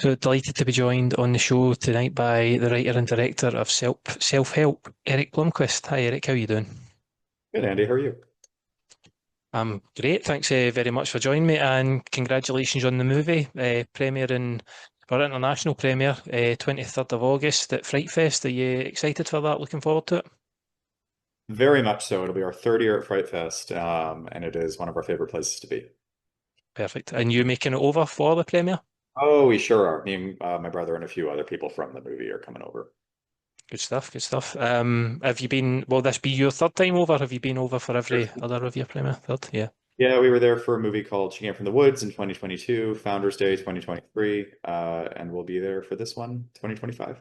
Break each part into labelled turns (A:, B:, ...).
A: So delighted to be joined on the show tonight by the writer and director of Self-Help, Erik Bloomquist. Hi Erik, how are you doing?
B: Good, Andy. How are you?
A: I'm great, thanks very much for joining me, and congratulations on the movie premiering for international premiere 23rd of August at Frightfest. Are you excited for that? Looking forward to it?
B: Very much so. It'll be our third year at Frightfest, and it is one of our favorite places to be.
A: Perfect. And you making it over for the premiere?
B: Oh, we sure are. Me and my brother and a few other people from the movie are coming over.
A: Good stuff, good stuff. Have you been, will this be your third time over? Have you been over for every other of your premiere? Third? Yeah.
B: Yeah, we were there for a movie called She Came from the Woods in 2022, Founders Day 2023, and we'll be there for this one, 2025.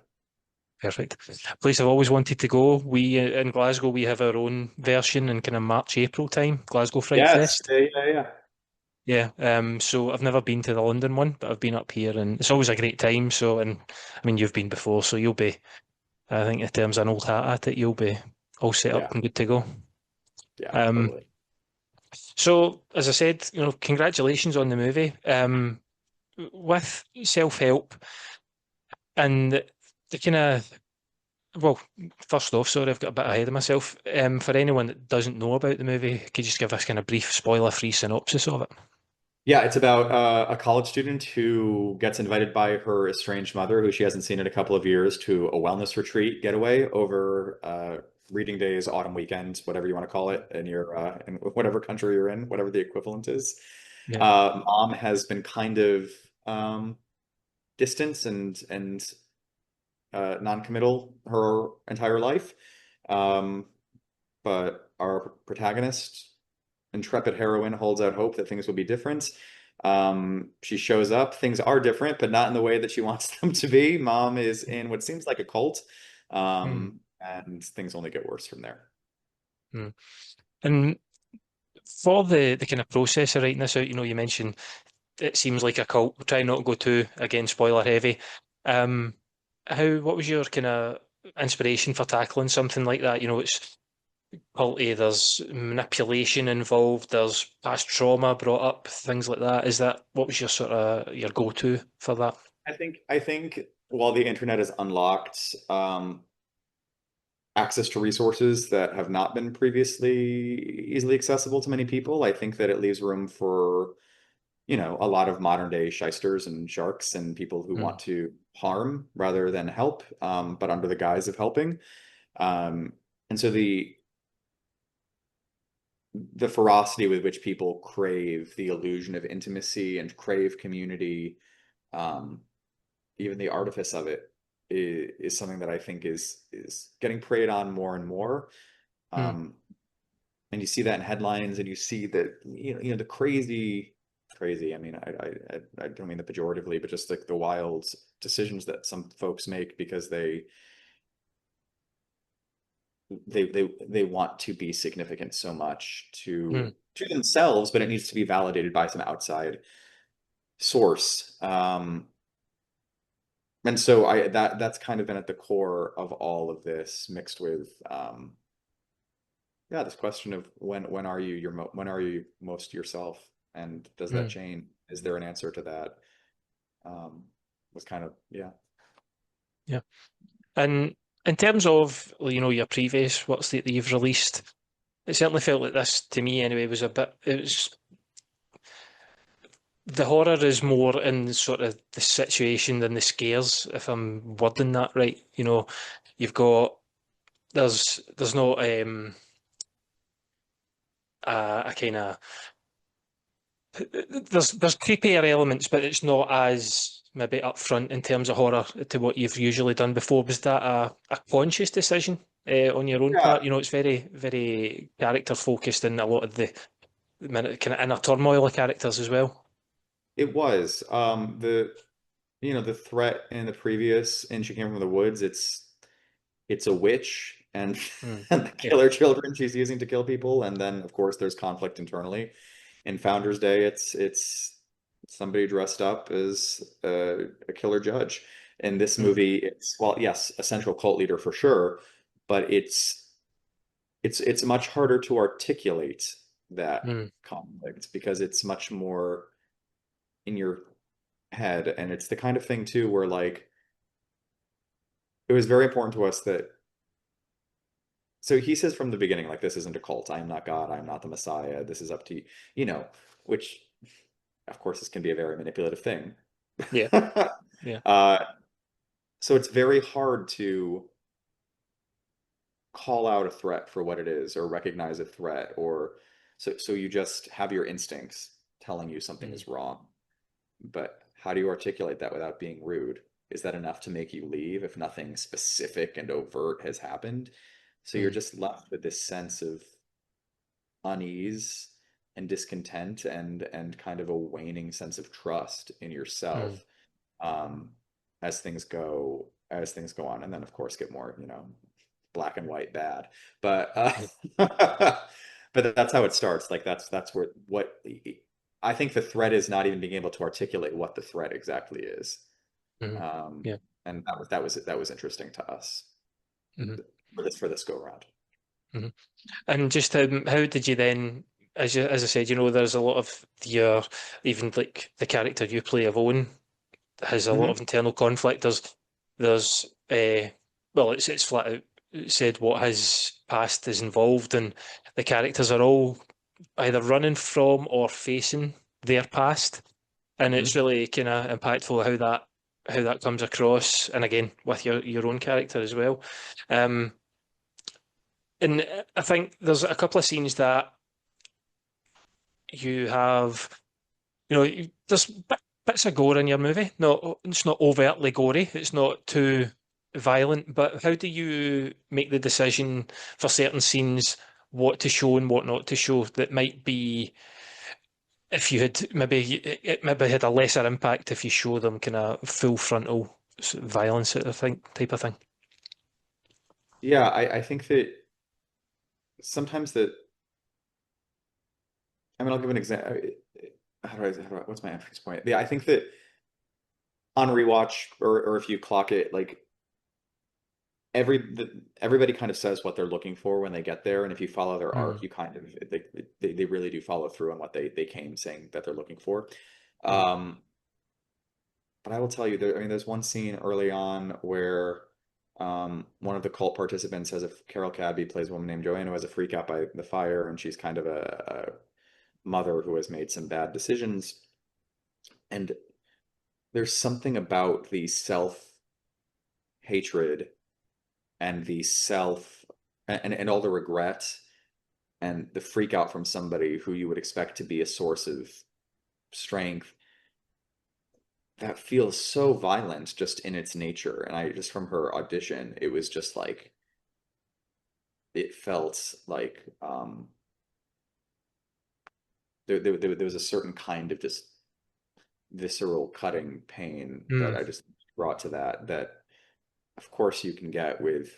A: Perfect. Place I've always wanted to go. We in Glasgow we have our own version in kind of March, April time, Glasgow Fright
B: Yes,
A: Fest.
B: yeah, yeah, yeah.
A: Yeah. So I've never been to the London one, but I've been up here and it's always a great time. So and I mean you've been before, so you'll be I think in terms of an old hat at it, you'll be all set up
B: Yeah,
A: and good to go.
B: yeah,
A: Um
B: totally.
A: so as I said, congratulations on the movie. With self-help and the kind of well, first off, sorry, I've got a bit ahead of myself. For anyone that doesn't know about the movie, could you just give us kind of brief spoiler-free synopsis of it?
B: Yeah, it's about a college student who gets invited by her estranged mother, who she hasn't seen in a couple of years, to a wellness retreat getaway over reading days, autumn weekend, whatever you want to call it, in whatever country you're in, whatever the equivalent is.
A: Yeah.
B: Mom has been kind of distant and non-committal her entire life, um, but our protagonist, intrepid heroine, holds out hope that things will be different. She shows up. Things are different, but not in the way that she wants them to be. Mom is in what seems like a cult,
A: Mm,
B: and things only get worse from there.
A: mm. And for the kind of process of writing this out, you mentioned it seems like a cult. We'll try not to go too, again, spoiler heavy. Um, what was your kind of inspiration for tackling something like that? It's culty, there's manipulation involved, there's past trauma brought up, things like that. What was your sort of your go-to for that?
B: I think while the internet has unlocked access to resources that have not been previously easily accessible to many people, I think that it leaves room for a lot of modern day shysters and sharks and people who
A: Mm,
B: want to harm rather than help, but under the guise of helping. Um, and so the ferocity with which people crave the illusion of intimacy and crave community, um, even the artifice of it is something that I think is getting preyed on more and more.
A: mm,
B: Um, and you see that in headlines, and you see that the crazy. I mean, I don't mean that pejoratively, but just like the wild decisions that some folks make because they want to be significant so much
A: mm,
B: to themselves, but it needs to be validated by some outside source. And so that's kind of been at the core of all of this, mixed with yeah, this question of when are you when are you most yourself, and does that
A: mm.
B: change? Is there an answer to that? Um, was kind of, yeah.
A: Yeah. And in terms of, your previous works that you've released, it certainly felt like this to me anyway it was the horror is more in sort of the situation than the scares, if I'm wording that right. You've got there's not a kind of there's creepier elements, but it's not as maybe upfront in terms of horror to what you've usually done before. Was that a conscious decision on your own
B: Yeah,
A: part? It's very, very character focused in a lot of the kind of inner turmoil of characters as well.
B: it was. The threat in the previous and She Came from the Woods, it's a witch and
A: Mm.
B: and the
A: Yeah.
B: killer children she's using to kill people, and then of course there's conflict internally. In Founders Day, it's somebody dressed up as a killer judge. In this
A: Mm.
B: movie, it's, well, yes, a central cult leader for sure, but it's much harder to articulate that
A: Mm.
B: conflict because it's much more in your head. And it's the kind of thing too where like it was very important to us that so he says from the beginning, like, this isn't a cult. I am not God. I am not the Messiah. This is up to you, you know, which of course this can be a very manipulative thing.
A: Yeah. Yeah.
B: uh, so it's very hard to call out a threat for what it is or recognize a threat or so you just have your instincts telling you something
A: Mm,
B: is wrong. But how do you articulate that without being rude? Is that enough to make you leave if nothing specific and overt has happened? So you're
A: mm,
B: just left with this sense of unease and discontent and kind of a waning sense of trust in
A: mm,
B: yourself um, as things go on, and then of course get more, black and white bad. But
A: yeah.
B: but that's how it starts. Like that's where what I think the threat is not even being able to articulate what the threat exactly is.
A: Mm,
B: Um,
A: yeah.
B: and that was interesting to us
A: Mm,
B: for this go around.
A: mm. And just how did you then, as I said, there's a lot of your, even like the character you play, Yvonne, has a lot
B: Hmm.
A: of internal conflict. There's well, it's flat out said what his past is involved, and the characters are all either running from or facing their past, and it's
B: Hmm.
A: really kind of impactful how that comes across, and again with your own character as well. Um, and I think there's a couple of scenes that you have. There's bits of gore in your movie. No, it's not overtly gory. It's not too violent. But how do you make the decision for certain scenes what to show and what not to show that might be if you had maybe it maybe had a lesser impact if you show them kind of full frontal violence, I think, type of thing.
B: Yeah, I think that sometimes that I mean I'll give an example. What's my entrance point? Yeah, I think that on rewatch or if you clock it, like everybody kind of says what they're looking for when they get there, and if you follow their
A: Mm,
B: arc, you kind of they really do follow through on what they came saying that they're looking for.
A: mm,
B: Um, but I will tell you, I mean, there's one scene early on where one of the cult participants has a Carol Cadby plays a woman named Joanna who has a freak out by the fire, and she's kind of a mother who has made some bad decisions, and there's something about the self hatred and the self and all the regret and the freak out from somebody who you would expect to be a source of strength that feels so violent just in its nature. And I just from her audition, it was just like it felt like there was a certain kind of just visceral cutting pain that
A: mm,
B: I just brought to that of course you can get with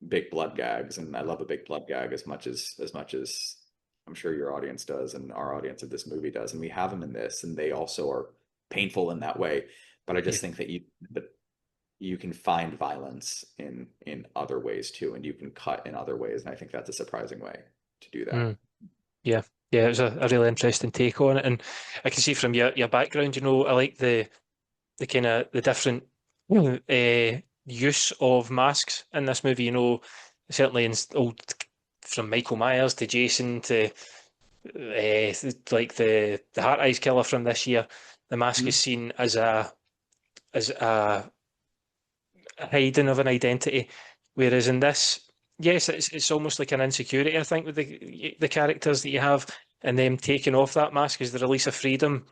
B: big blood gags, and I love a big blood gag as much as I'm sure your audience does and our audience of this movie does, and we have them in this, and they also are painful in that way. But I
A: yeah.
B: just think that you can find violence in other ways too, and you can cut in other ways, and I think that's a surprising way to do that.
A: Mm, yeah. Yeah, it was a really interesting take on it. And I can see from your background, I like the kind of the different use of masks in this movie. Certainly in old from Michael Myers to Jason to like the Heart Eyes killer from this year. The mask is
B: Mhm.
A: seen as a hiding of an identity, whereas in this, yes, it's almost like an insecurity. I think with the characters that you have and them taking off that mask is the release of freedom,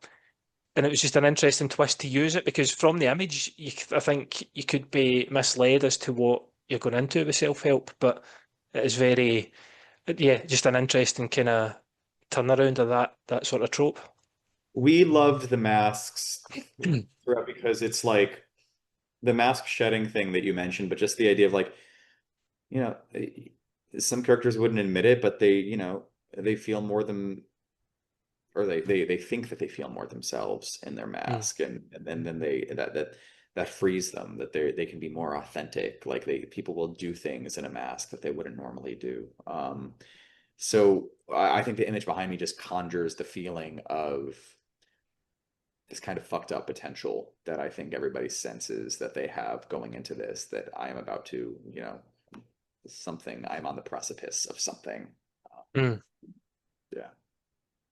A: and it was just an interesting twist to use it because from the image, I think you could be misled as to what you're going into with self-help, but it is very, yeah, just an interesting kind of turnaround of that sort of trope.
B: We loved the masks throughout because it's like the mask shedding thing that you mentioned, but just the idea of like, you know, some characters wouldn't admit it, but they feel more than or they think that they feel more themselves in their
A: Mm,
B: mask, and then that frees them, that they can be more authentic, like people will do things in a mask that they wouldn't normally do. So I think the image behind me just conjures the feeling of this kind of fucked up potential that I think everybody senses that they have going into this, that I am about to, something, I'm on the precipice of something.
A: Mm.
B: Yeah.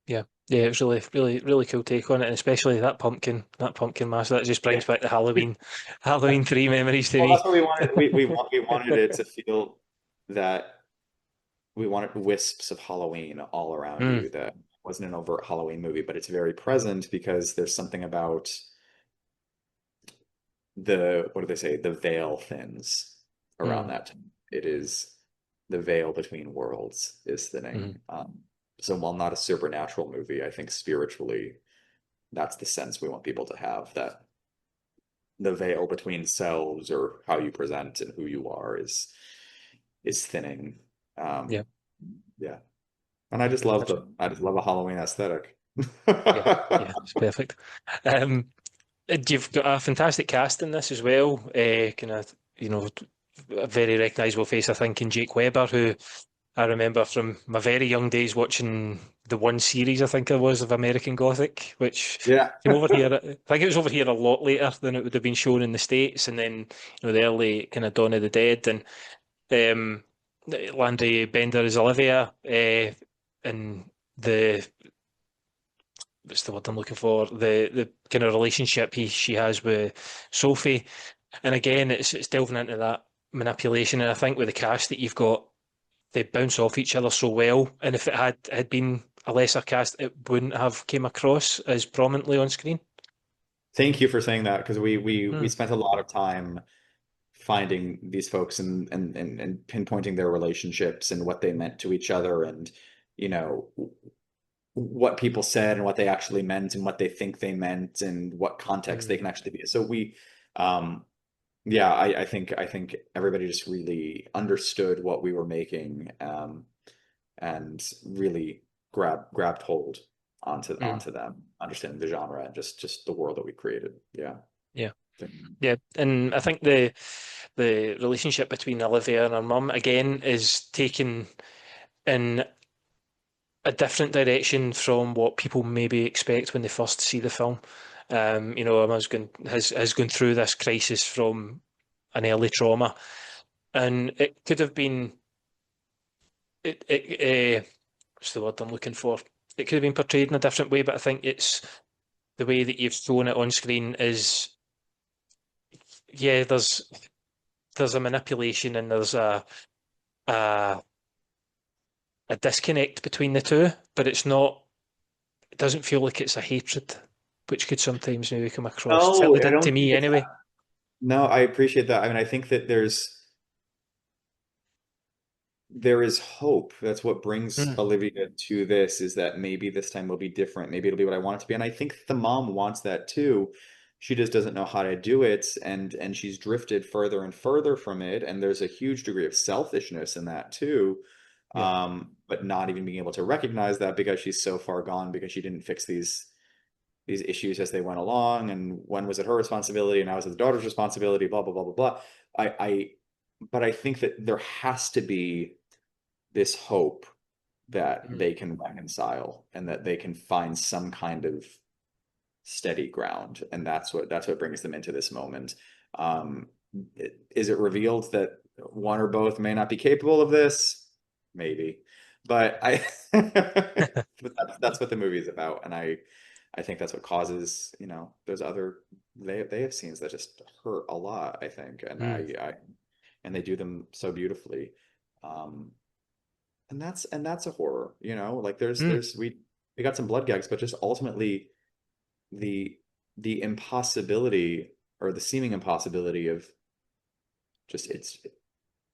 A: Yeah, yeah, it's really, really, really cool take on it, and especially that pumpkin mask. That just
B: Yeah.
A: brings back the Halloween 3 memories to
B: Well, that's
A: me.
B: what we wanted. We wanted it to feel that we wanted wisps of Halloween all around
A: Mm,
B: you. That wasn't an overt Halloween movie, but it's very present because there's something about the, what do they say? The veil thins around
A: mm,
B: that time. It is the veil between worlds is
A: mm,
B: thinning. So while not a supernatural movie, I think spiritually, that's the sense we want people to have, that the veil between selves or how you present and who you are is thinning.
A: yeah,
B: Um, yeah. And
A: that's,
B: I just love a Halloween aesthetic.
A: yeah, yeah, it's perfect. Um, and you've got a fantastic cast in this as well. Kind of, a very recognisable face, I think, in Jake Weber, who I remember from my very young days watching the one series, I think it was, of American Gothic, which
B: Yeah.
A: came over here. I think it was over here a lot later than it would have been shown in the States, and then the early kind of Dawn of the Dead, and um, Landry Bender is Olivia, and the what's the word I'm looking for? The kind of relationship she has with Sophie, and again, it's delving into that manipulation, and I think with the cast that you've got, they bounce off each other so well. And if it had been a lesser cast, it wouldn't have came across as prominently on screen.
B: Thank you for saying that, because we
A: Mm,
B: spent a lot of time finding these folks and pinpointing their relationships and what they meant to each other, and you know what people said and what they actually meant and what they think they meant and what context they
A: mm,
B: can actually be. So um yeah, I think everybody just really understood what we were making, and really grabbed hold
A: mm,
B: onto them, understanding the genre and just the world that we created. Yeah.
A: yeah, yeah. And I think the relationship between Olivia and her mum again is taken in a different direction from what people maybe expect when they first see the film. Emma's has gone through this crisis from an early trauma, and it could have been what's the word I'm looking for? It could have been portrayed in a different way, but I think it's the way that you've shown it on screen is, yeah, there's a manipulation and there's a a disconnect between the two, but it's not. It doesn't feel like it's a hatred, which could sometimes maybe come across. It
B: No,
A: certainly
B: I
A: did to
B: don't think
A: me
B: it's
A: anyway.
B: no, I appreciate that. I mean, I think that there is hope. That's what brings
A: Mm,
B: Olivia to this, is that maybe this time will be different. Maybe it'll be what I want it to be. And I think the mom wants that too. She just doesn't know how to do it, and she's drifted further and further from it. And there's a huge degree of selfishness in that too.
A: yeah.
B: But not even being able to recognize that because she's so far gone, because she didn't fix these issues as they went along. And when was it her responsibility? And now is it the daughter's responsibility? Blah, blah, blah, blah, blah. I but I think that there has to be this hope that
A: Mm,
B: they can reconcile and that they can find some kind of steady ground, and that's what brings them into this moment. um is it revealed that one or both may not be capable of this? Maybe. But I but that's what the movie is about, and I think that's what causes, there's other, they have scenes that just hurt a lot, I think, and
A: mm,
B: I and they do them so beautifully. um and that's a horror, like
A: mm,
B: we got some blood gags, but just ultimately the the impossibility, or the seeming impossibility of just, it's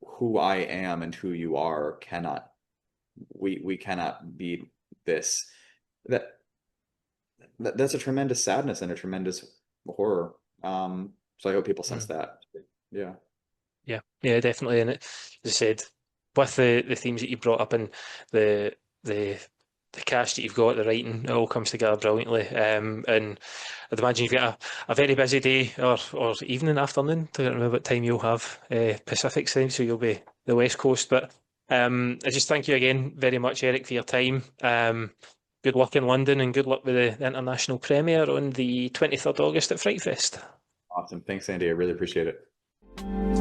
B: who I am and who you are cannot, we cannot be this, that, that's a tremendous sadness and a tremendous horror. So I hope people sense
A: mm.
B: that. Yeah.
A: Yeah, yeah, definitely. And as I said, with the themes that you brought up and the the the cast that you've got, the writing, it all comes together brilliantly. And I'd imagine you've got a very busy day or evening, afternoon. I don't remember what time you'll have Pacific time, so you'll be the West Coast. But I just thank you again very much, Eric, for your time. good luck in London and good luck with the international premiere on the 23rd August at Frightfest.
B: Awesome. Thanks, Andy. I really appreciate it.